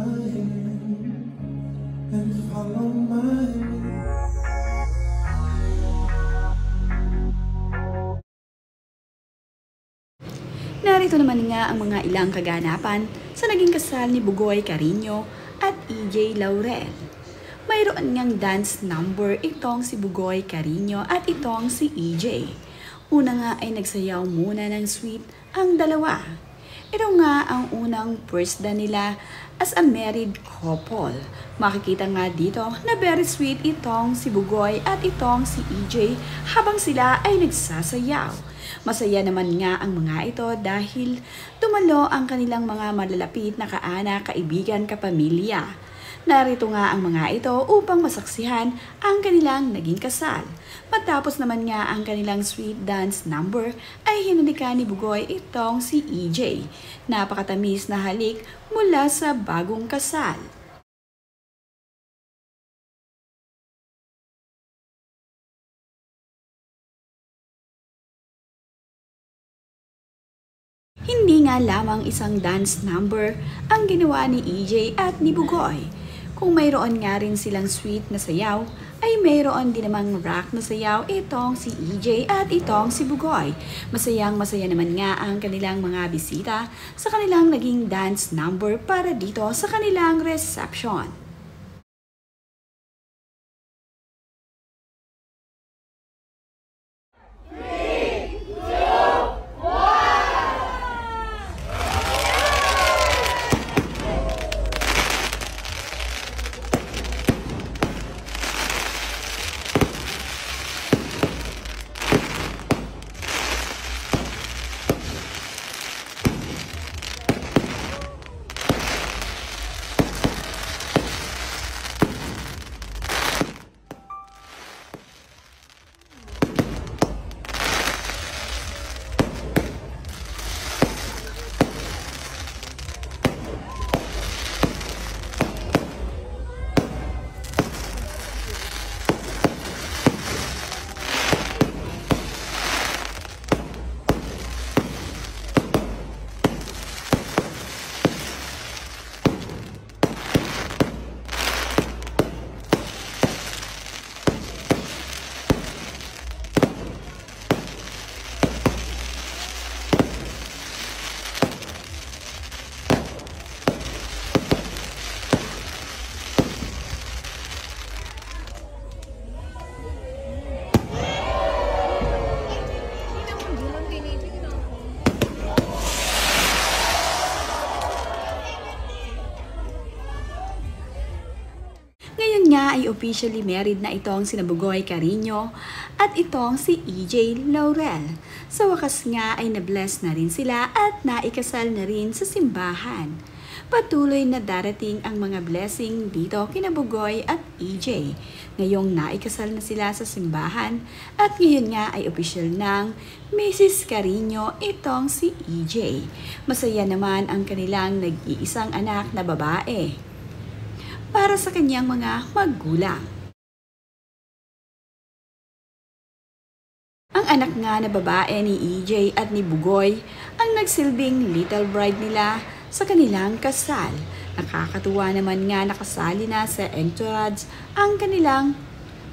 my hand and follow my lead. Narito naman nga ang mga ilang kaganapan sa naging kasal ni Bugoy Carino at EJ Laurel. Mayroon ngang dance number itong si Bugoy Carino at itong si EJ. Una nga ay nagsayaw muna ng sweet ang dalawa. Ito nga ang unang first dance nila as a married couple. Makikita nga dito na very sweet itong si Bugoy at itong si EJ habang sila ay nagsasayaw. Masaya naman nga ang mga ito dahil tumalo ang kanilang mga malalapit na kaanak, kaibigan, kapamilya. Narito nga ang mga ito upang masaksihan ang kanilang naging kasal. Matapos naman nga ang kanilang sweet dance number ay hinalikan ni Bugoy itong si EJ. Napakatamis na halik mula sa bagong kasal. Hindi nga lamang isang dance number ang ginawa ni EJ at ni Bugoy. Kung mayroon nga rin silang sweet na sayaw, ay mayroon din namang rock na sayaw itong si EJ at itong si Bugoy. Masayang-masaya naman nga ang kanilang mga bisita sa kanilang naging dance number para dito sa kanilang reception. Ngayon nga ay officially married na itong sina Bugoy Carino at itong si EJ Laurel. Sa wakas nga ay na-bless na rin sila at naikasal na rin sa simbahan. Patuloy na darating ang mga blessing dito kina Bugoy at EJ. Ngayong naikasal na sila sa simbahan at ngayon nga ay official ng Mrs. Carino itong si EJ. Masaya naman ang kanilang nag-iisang anak na babae para sa kanyang mga magulang. Ang anak nga na babae ni EJ at ni Bugoy ang nagsilbing little bride nila sa kanilang kasal. Nakakatuwa naman nga nakasali na sa entourage ang kanilang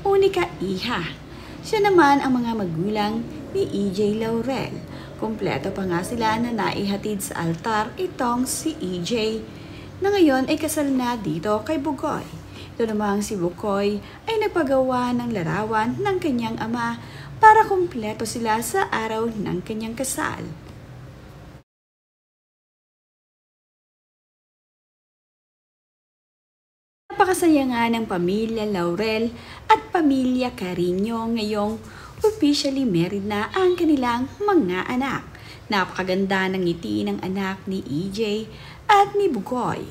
unika iha. Siya naman ang mga magulang ni EJ Laurel. Kompleto pa nga sila na naihatid sa altar itong si EJ na ngayon ay kasal na dito kay Bugoy. Ito namang si Bugoy ay nagpagawa ng larawan ng kanyang ama para kumpleto sila sa araw ng kanyang kasal. Napakasaya nga ng pamilya Laurel at pamilya Carino ngayong officially married na ang kanilang mga anak. Napakaganda ng ngiti ng anak ni EJ at ni Bugoy.